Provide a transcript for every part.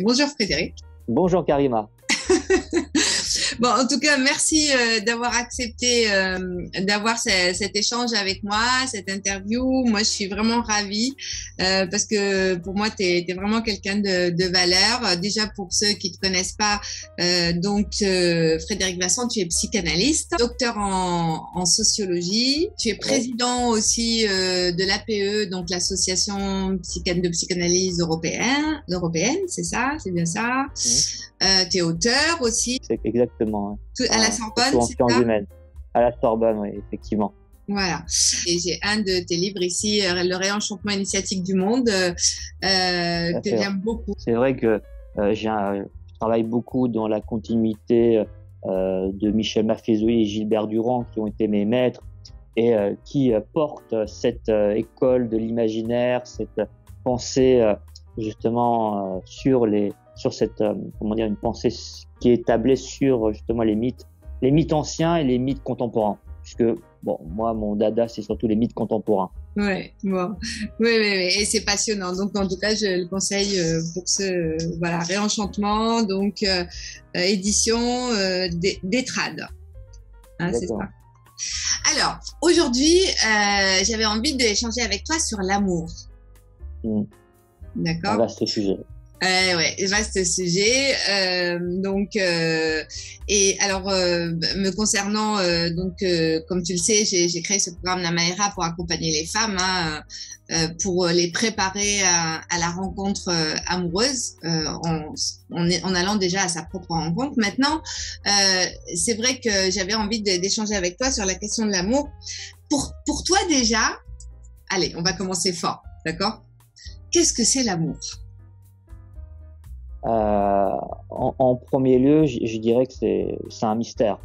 Bonjour Frédéric. Bonjour Karima. Bon, en tout cas, merci d'avoir accepté d'avoir cet échange avec moi, cette interview. Moi, je suis vraiment ravie parce que pour moi, tu es vraiment quelqu'un de valeur. Déjà, pour ceux qui ne te connaissent pas, Frédéric Vincent, tu es psychanalyste, docteur en sociologie. Tu es président aussi de l'APE, donc l'Association de psychanalyse européenne, c'est ça, c'est bien ça. Tu es auteur aussi. C'est exactement. À la Sorbonne, c'est ça humaine. À la Sorbonne, oui, effectivement. Voilà. Et j'ai un de tes livres ici, Le réenchantement initiatique du monde, que j'aime beaucoup. C'est vrai que je travaille beaucoup dans la continuité de Michel Maffezoli et Gilbert Durand, qui ont été mes maîtres et qui portent cette école de l'imaginaire, cette pensée justement sur cette une pensée qui est tablée sur justement les mythes anciens et les mythes contemporains, puisque moi mon dada c'est surtout les mythes contemporains. Oui, et c'est passionnant. Donc en tout cas je le conseille pour ce réenchantement, donc édition d'Etrad. C'est ça. Alors aujourd'hui j'avais envie d'échanger avec toi sur l'amour. D'accord. Un vaste sujet. Vaste sujet. Et alors, me concernant, comme tu le sais, j'ai créé ce programme Namaera pour accompagner les femmes, pour les préparer à la rencontre amoureuse, en allant déjà à sa propre rencontre. Maintenant, c'est vrai que j'avais envie d'échanger avec toi sur la question de l'amour. Pour toi déjà, allez, on va commencer fort, d'accord? Qu'est-ce que c'est l'amour? En premier lieu, je dirais que c'est un mystère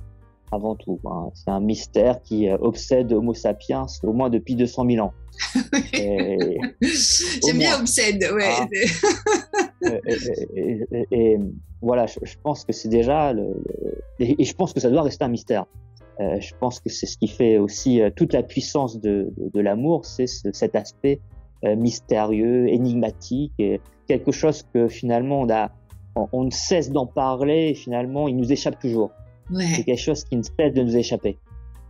avant tout. C'est un mystère qui obsède Homo sapiens au moins depuis 200 000 ans. J'aime bien obsède, ouais. Et voilà, je pense que c'est déjà et je pense que ça doit rester un mystère. Je pense que c'est ce qui fait aussi toute la puissance de l'amour, c'est cet aspect mystérieux, énigmatique, et quelque chose que finalement on ne cesse d'en parler et finalement il nous échappe toujours. Ouais. C'est quelque chose qui ne cesse de nous échapper.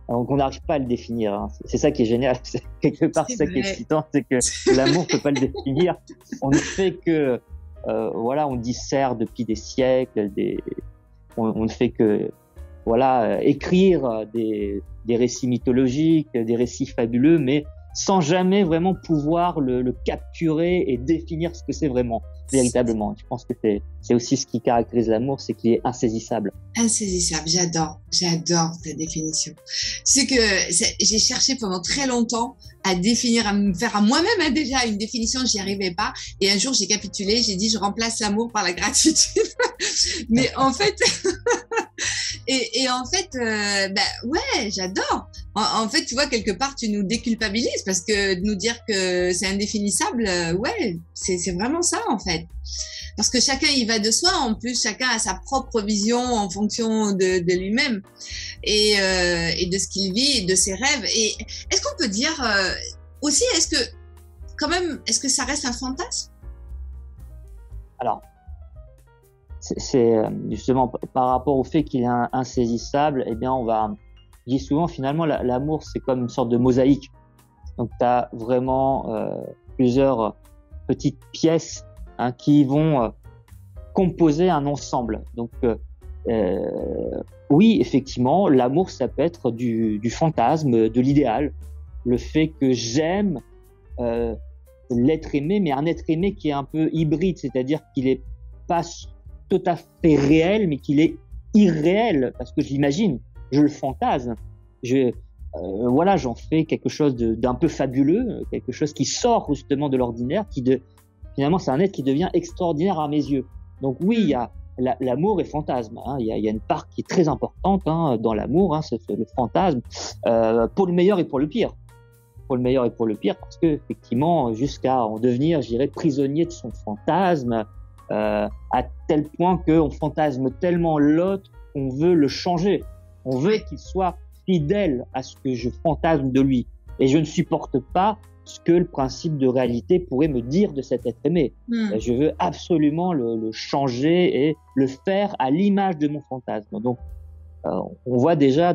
Donc on n'arrive pas à le définir. C'est ça qui est génial. C'est quelque part ça qui est excitant, c'est que l'amour ne peut pas le définir. On ne fait que on discerne depuis des siècles. On ne fait que écrire des récits mythologiques, des récits fabuleux, mais sans jamais vraiment pouvoir le capturer et définir ce que c'est vraiment, véritablement. Je pense que c'est aussi ce qui caractérise l'amour, c'est qu'il est insaisissable. Insaisissable, j'adore ta définition. C'est que j'ai cherché pendant très longtemps à définir, à me faire à moi-même déjà une définition, j'y arrivais pas. Et un jour, j'ai capitulé, j'ai dit je remplace l'amour par la gratitude. Mais en fait, et en fait, j'adore. En fait, tu vois, quelque part, tu nous déculpabilises parce que de nous dire que c'est indéfinissable, c'est vraiment ça, en fait. Parce que chacun y va de soi, en plus, chacun a sa propre vision en fonction de lui-même et de ce qu'il vit et de ses rêves. Et est-ce qu'on peut dire aussi, est-ce que ça reste un fantasme? Alors, c'est justement par rapport au fait qu'il est insaisissable, eh bien, je dis souvent, finalement, l'amour, c'est comme une sorte de mosaïque. Donc, tu as vraiment plusieurs petites pièces qui vont composer un ensemble. Donc, oui, effectivement, l'amour, ça peut être du fantasme, de l'idéal. Le fait que j'aime l'être aimé, mais un être aimé qui est un peu hybride, c'est-à-dire qu'il est pas tout à fait réel, mais qu'il est irréel, parce que je l'imagine, je le fantasme, j'en fais quelque chose d'un peu fabuleux, quelque chose qui sort justement de l'ordinaire, finalement c'est un être qui devient extraordinaire à mes yeux. Donc oui, il y a l'amour et fantasme, il y a une part qui est très importante dans l'amour, c'est le fantasme, pour le meilleur et pour le pire. Pour le meilleur et pour le pire, parce que effectivement, jusqu'à en devenir, je dirais, prisonnier de son fantasme, à tel point qu'on fantasme tellement l'autre qu'on veut le changer. On veut qu'il soit fidèle à ce que je fantasme de lui. Et je ne supporte pas ce que le principe de réalité pourrait me dire de cet être aimé. Je veux absolument le changer et le faire à l'image de mon fantasme. Donc, on voit déjà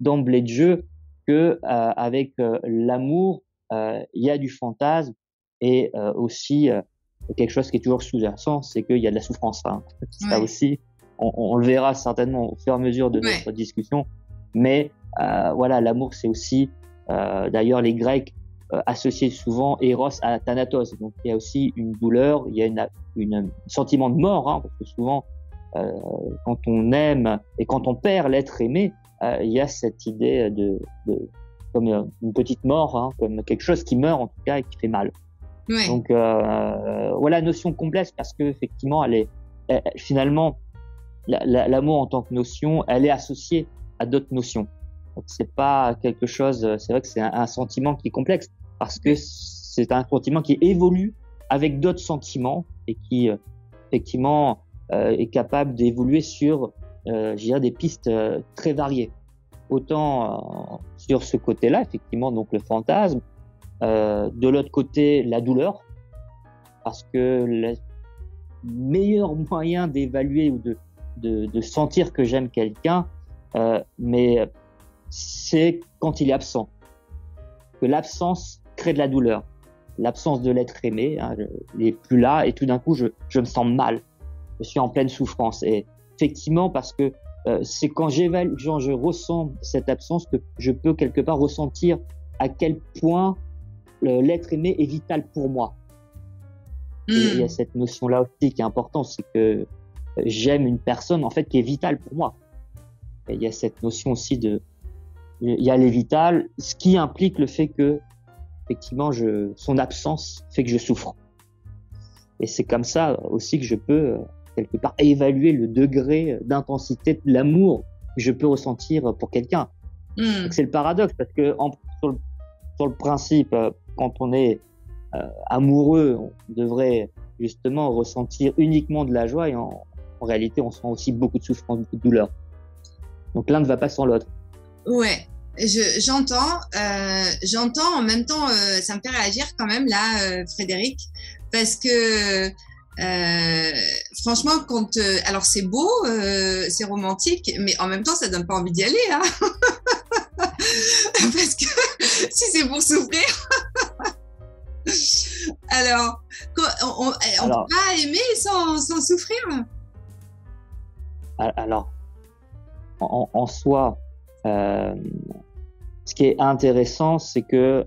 d'emblée de jeu que avec l'amour, il y a du fantasme et aussi quelque chose qui est toujours sous-jacent, c'est qu'il y a de la souffrance. Hein. Ça aussi, on le verra certainement au fur et à mesure de notre discussion. Mais voilà, l'amour, c'est aussi, d'ailleurs, les Grecs associaient souvent Eros à Thanatos. Donc, il y a aussi une douleur, il y a un sentiment de mort, hein, parce que souvent, quand on aime et quand on perd l'être aimé, il y a cette idée comme une petite mort, hein, comme quelque chose qui meurt en tout cas et qui fait mal. Ouais. Donc voilà, notion complexe parce que effectivement, finalement, l'amour en tant que notion, elle est associée à d'autres notions. Donc c'est pas quelque chose. C'est vrai que c'est un sentiment qui est complexe parce que c'est un sentiment qui évolue avec d'autres sentiments et qui effectivement est capable d'évoluer sur, je dirais, des pistes très variées. Autant sur ce côté-là, effectivement, donc le fantasme. De l'autre côté, la douleur, parce que le meilleur moyen d'évaluer ou de sentir que j'aime quelqu'un, mais c'est quand il est absent. Que l'absence crée de la douleur. L'absence de l'être aimé, hein, il est plus là et tout d'un coup, je me sens mal. Je suis en pleine souffrance. Et effectivement, parce que c'est quand je ressens cette absence que je peux quelque part ressentir à quel point l'être aimé est vital pour moi. Et il y a cette notion-là aussi qui est importante, c'est que j'aime une personne en fait qui est vitale pour moi. Et il y a cette notion aussi il y a les vitales, ce qui implique le fait que effectivement son absence fait que je souffre. Et c'est comme ça aussi que je peux quelque part évaluer le degré d'intensité de l'amour que je peux ressentir pour quelqu'un. Donc c'est le paradoxe parce que sur le principe, quand on est amoureux, on devrait justement ressentir uniquement de la joie et en réalité, on sent aussi beaucoup de souffrance, beaucoup de douleur. Donc l'un ne va pas sans l'autre. Ouais, j'entends. En même temps, ça me fait réagir quand même là, Frédéric, parce que franchement, alors c'est beau, c'est romantique, mais en même temps, ça donne pas envie d'y aller, hein. Parce que si c'est pour souffrir, alors on peut pas aimer sans souffrir. Alors, en soi, ce qui est intéressant, c'est que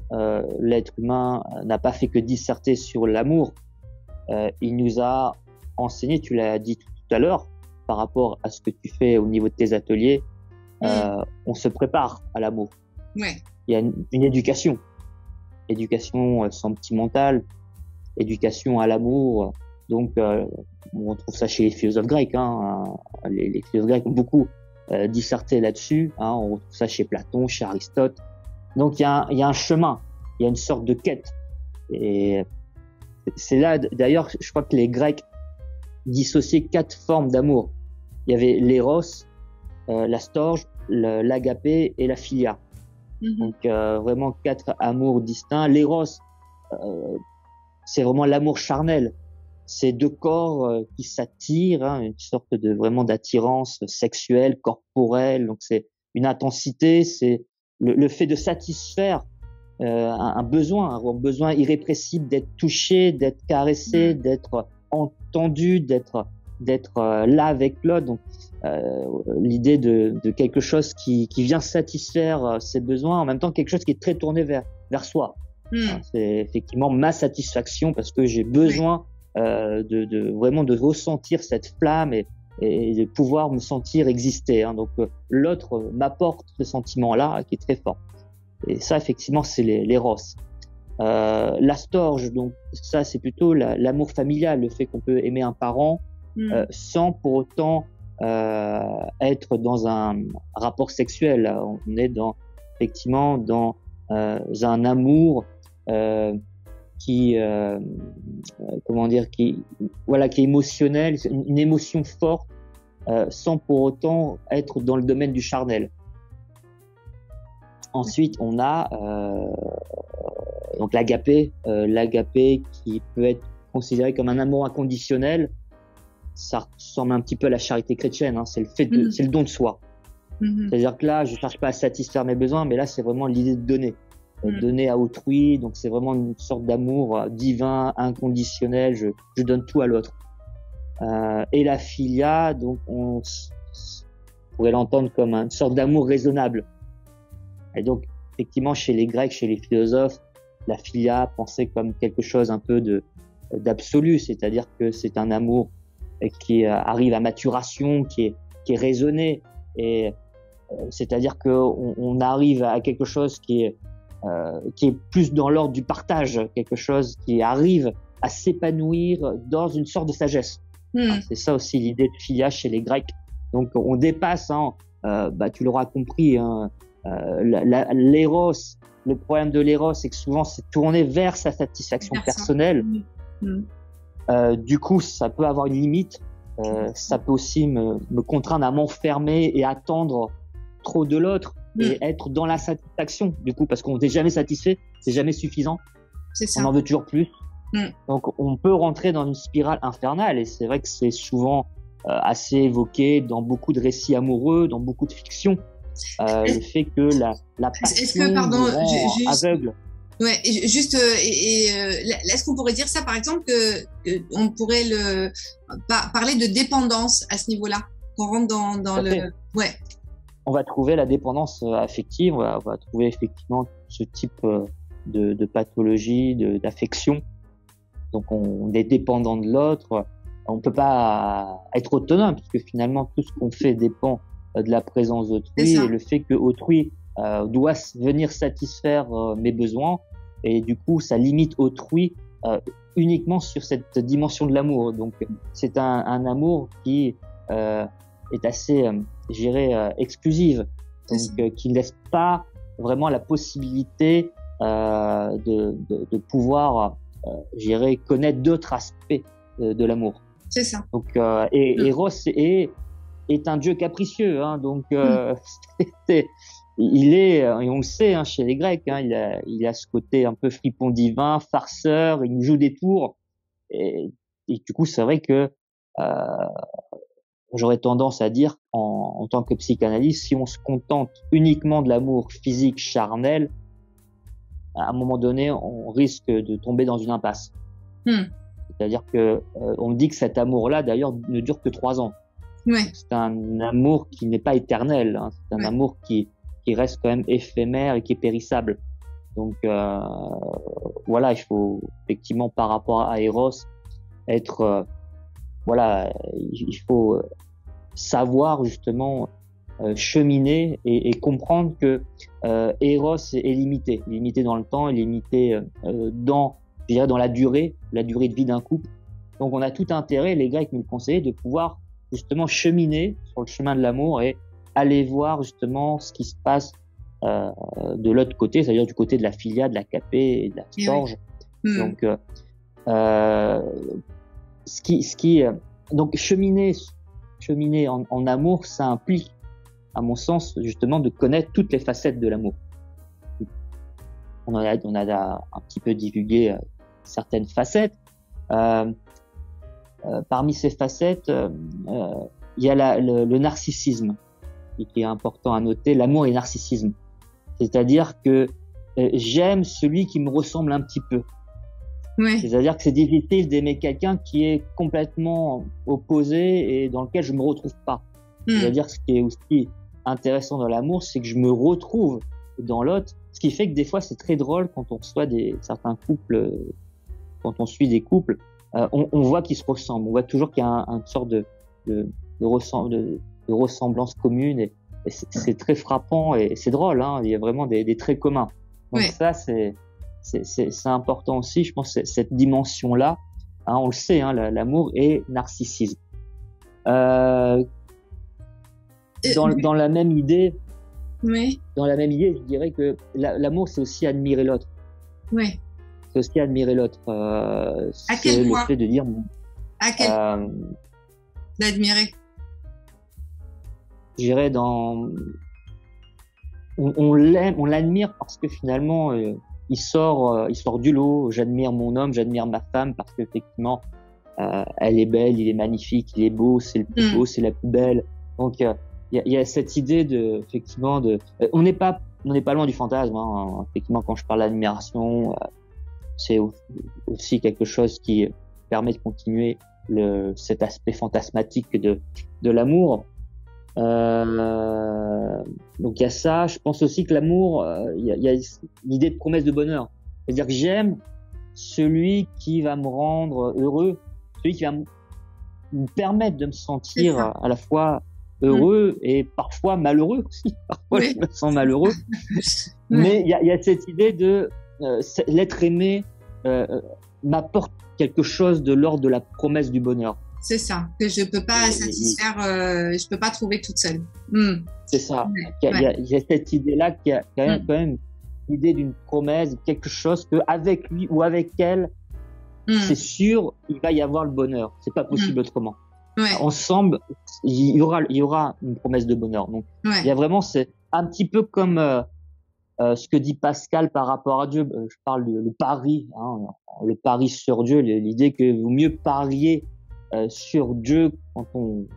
l'être humain n'a pas fait que disserter sur l'amour. Il nous a enseigné, tu l'as dit tout à l'heure, par rapport à ce que tu fais au niveau de tes ateliers, on se prépare à l'amour. Ouais. Il y a une éducation sentimentale, éducation à l'amour. Donc, on trouve ça chez les philosophes grecs. Hein. Les philosophes grecs ont beaucoup disserté là-dessus. Hein. On retrouve ça chez Platon, chez Aristote. Donc, il y a un chemin, il y a une sorte de quête. Et c'est là, d'ailleurs, je crois que les Grecs dissociaient 4 formes d'amour. Il y avait l'éros, la storge, l'agapé et la philia. Donc vraiment 4 amours distincts. L'éros, c'est vraiment l'amour charnel. C'est 2 corps qui s'attirent, hein, une sorte de vraiment d'attirance sexuelle, corporelle. Donc c'est une intensité, c'est le fait de satisfaire un besoin irrépressible d'être touché, d'être caressé, d'être entendu, d'être là avec l'autre. Donc l'idée de quelque chose qui vient satisfaire ses besoins, en même temps quelque chose qui est très tourné vers soi. C'est effectivement ma satisfaction parce que j'ai besoin de vraiment de ressentir cette flamme et de pouvoir me sentir exister. Hein. Donc l'autre m'apporte ce sentiment-là qui est très fort. Et ça, effectivement, c'est l'éros. La storge, donc ça, c'est plutôt l'amour familial, le fait qu'on peut aimer un parent sans pour autant être dans un rapport sexuel. On est effectivement dans un amour qui est émotionnel, une émotion forte, sans pour autant être dans le domaine du charnel. Ensuite, on a donc l'agapé, qui peut être considéré comme un amour inconditionnel. Ça ressemble un petit peu à la charité chrétienne, hein. C'est le don de soi. C'est-à-dire que là, je cherche pas à satisfaire mes besoins, mais là, c'est vraiment l'idée de donner. Donner à autrui, donc c'est vraiment une sorte d'amour divin, inconditionnel, je donne tout à l'autre. Et la philia, donc on pourrait l'entendre comme une sorte d'amour raisonnable. Et donc, effectivement, chez les Grecs, chez les philosophes, la philia pensée comme quelque chose un peu d'absolu, c'est-à-dire que c'est un amour qui arrive à maturation, qui est raisonné, et c'est-à-dire que on arrive à quelque chose qui est plus dans l'ordre du partage, quelque chose qui arrive à s'épanouir dans une sorte de sagesse. C'est ça aussi l'idée de philia chez les Grecs. Donc on dépasse, tu l'auras compris, l'éros. Le problème de l'éros, c'est que souvent c'est tourné vers sa satisfaction personnelle. Du coup, ça peut avoir une limite. Ça peut aussi me contraindre à m'enfermer et attendre trop de l'autre et être dans la satisfaction. Du coup, parce qu'on n'est jamais satisfait, c'est jamais suffisant. C'est ça. On en veut toujours plus. Donc, on peut rentrer dans une spirale infernale, et c'est vrai que c'est souvent assez évoqué dans beaucoup de récits amoureux, dans beaucoup de fictions. Le fait que la passion nous rend aveugle. Ouais, juste est-ce qu'on pourrait dire ça, par exemple, que on pourrait parler de dépendance à ce niveau-là, qu'on rentre dans le On va trouver la dépendance affective, on va trouver effectivement ce type de pathologie, d'affection. Donc on est dépendant de l'autre, on peut pas être autonome, puisque finalement tout ce qu'on fait dépend de la présence d'autrui, et le fait que autrui doit venir satisfaire mes besoins, et du coup ça limite autrui uniquement sur cette dimension de l'amour. Donc c'est un amour qui est assez, je dirais, exclusive, donc qui ne laisse pas vraiment la possibilité de pouvoir, je dirais, connaître d'autres aspects de l'amour. C'est ça. Donc Eros est un dieu capricieux, hein, donc il est, et on le sait, hein, chez les Grecs, hein, il a ce côté un peu fripon divin, farceur, il nous joue des tours, et du coup c'est vrai que j'aurais tendance à dire en tant que psychanalyste, si on se contente uniquement de l'amour physique charnel, à un moment donné on risque de tomber dans une impasse. C'est-à-dire que on dit que cet amour-là d'ailleurs ne dure que 3 ans. C'est un amour qui n'est pas éternel, hein. C'est un amour qui reste quand même éphémère et qui est périssable. Donc voilà, il faut effectivement, par rapport à Eros, être il faut savoir justement cheminer et comprendre que Eros est limité dans le temps, est limité dans la durée de vie d'un couple. Donc on a tout intérêt, les Grecs nous le conseillaient, de pouvoir justement cheminer sur le chemin de l'amour et aller voir justement ce qui se passe de l'autre côté, c'est-à-dire du côté de la philia, de l'agapé et de la storge. Donc donc cheminer en amour, ça implique, à mon sens, justement, de connaître toutes les facettes de l'amour. On a un petit peu divulgué certaines facettes. Parmi ces facettes, il y a le narcissisme, qui est important à noter. L'amour et le narcissisme, c'est-à-dire que j'aime celui qui me ressemble un petit peu. C'est-à-dire que c'est difficile d'aimer quelqu'un qui est complètement opposé et dans lequel je me retrouve pas. C'est-à-dire, ce qui est aussi intéressant dans l'amour, c'est que je me retrouve dans l'autre, ce qui fait que des fois c'est très drôle quand on reçoit certains couples, quand on suit des couples, on voit qu'ils se ressemblent, on voit toujours qu'il y a une sorte de ressemblance commune, et c'est très frappant et c'est drôle, hein, il y a vraiment des traits communs. Donc ça c'est important aussi, je pense, cette dimension-là, hein, on le sait, hein, l'amour et narcissisme. Dans la même idée, je dirais que l'amour, c'est aussi admirer l'autre. C'est aussi admirer l'autre. C'est le fait de dire. À quel point d'admirer. Je dirais dans on l'aime, on l'admire parce que finalement, il sort du lot. J'admire mon homme, j'admire ma femme parce qu'effectivement, elle est belle, il est magnifique, il est beau, c'est le plus beau, c'est la plus belle. Donc, il y a cette idée effectivement, on n'est pas loin du fantasme, hein. Effectivement, quand je parle d'admiration, c'est aussi quelque chose qui permet de continuer cet aspect fantasmatique de l'amour. Donc il y a ça. Je pense aussi que l'amour, il y a l'idée de promesse de bonheur. C'est-à-dire que j'aime celui qui va me rendre heureux, celui qui va me permettre de me sentir à la fois heureux et parfois malheureux aussi. Parfois je me sens malheureux. Mais il y a cette idée de l'être aimé m'apporte quelque chose de l'ordre de la promesse du bonheur. C'est ça, que je peux pas satisfaire, je peux pas trouver toute seule. C'est ça. Il y a cette idée-là qu'il y a quand même l'idée d'une promesse, quelque chose que avec lui ou avec elle, c'est sûr, il va y avoir le bonheur. C'est pas possible autrement. Ensemble, il y aura une promesse de bonheur. Donc, il y a vraiment, c'est un petit peu comme ce que dit Pascal par rapport à Dieu. Je parle le pari, hein, le pari sur Dieu, l'idée que vaut mieux parier sur Dieu quand on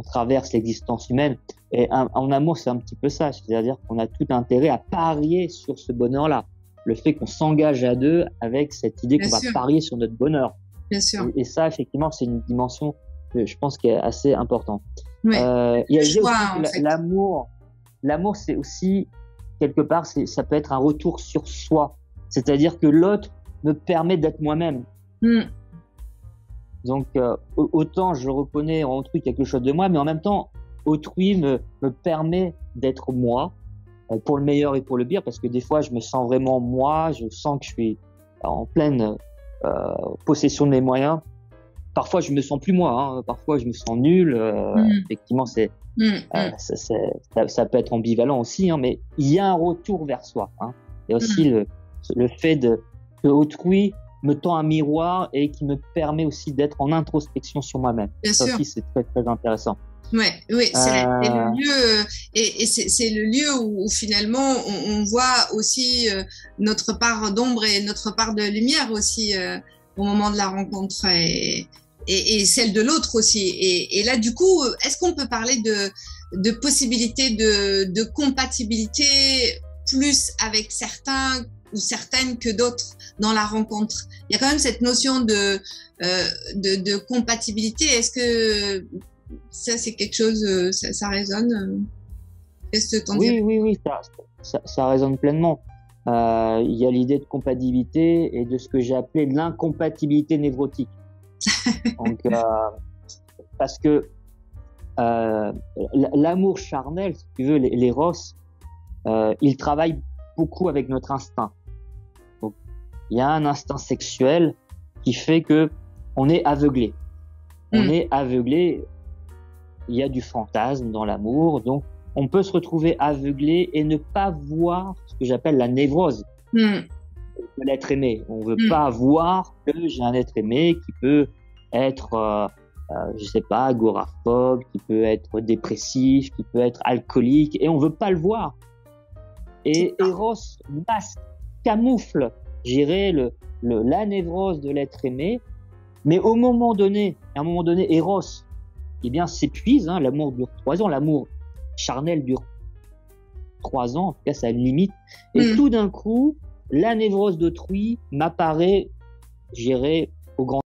traverse l'existence humaine. Et en amour, c'est un petit peu ça. C'est-à-dire qu'on a tout intérêt à parier sur ce bonheur-là. Le fait qu'on s'engage à deux avec cette idée qu'on va parier sur notre bonheur. Bien sûr. Et ça, effectivement, c'est une dimension que je pense qui est assez importante. Il y a aussi l'amour. L'amour, c'est aussi, quelque part, ça peut être un retour sur soi. C'est-à-dire que l'autre me permet d'être moi-même. Donc, autant je reconnais en autrui quelque chose de moi, mais en même temps, autrui me permet d'être moi, pour le meilleur et pour le pire, parce que des fois, je me sens vraiment moi, je sens que je suis en pleine possession de mes moyens. Parfois, je me sens plus moi, hein. Parfois, je me sens nul. Effectivement, ça peut être ambivalent aussi, hein, mais il y a un retour vers soi. Hein. Il y a aussi le fait que autrui me tend un miroir et qui me permet aussi d'être en introspection sur moi-même. Ça aussi, c'est très, très intéressant. Oui, c'est le lieu, et c'est le lieu où finalement on voit aussi notre part d'ombre et notre part de lumière aussi au moment de la rencontre et celle de l'autre aussi. Et là, du coup, est-ce qu'on peut parler de possibilités de compatibilité plus avec certains ou certaines que d'autres dans la rencontre? Il y a quand même cette notion de compatibilité. Est-ce que ça, c'est quelque chose, ça résonne? Qu'est-ce que tu en dis? Oui, ça résonne pleinement. Il y a l'idée de compatibilité et de ce que j'ai appelé l'incompatibilité névrotique. Donc, parce que l'amour charnel, si tu veux, l'éros, il travaille beaucoup avec notre instinct. Donc, il y a un instinct sexuel qui fait que on est aveuglé. On est aveuglé. Il y a du fantasme dans l'amour, donc on peut se retrouver aveuglé et ne pas voir ce que j'appelle la névrose de l'être aimé. On veut pas voir que j'ai un être aimé qui peut être, je sais pas, agoraphobe, qui peut être dépressif, qui peut être alcoolique, et on veut pas le voir. Et Eros masque, camoufle, j'irais la névrose de l'être aimé, mais à un moment donné, Eros, eh bien, s'épuise, hein, l'amour dure 3 ans, l'amour charnel dure 3 ans, en tout cas, ça a une limite. Et tout d'un coup, la névrose d'autrui m'apparaît, j'irais, au grand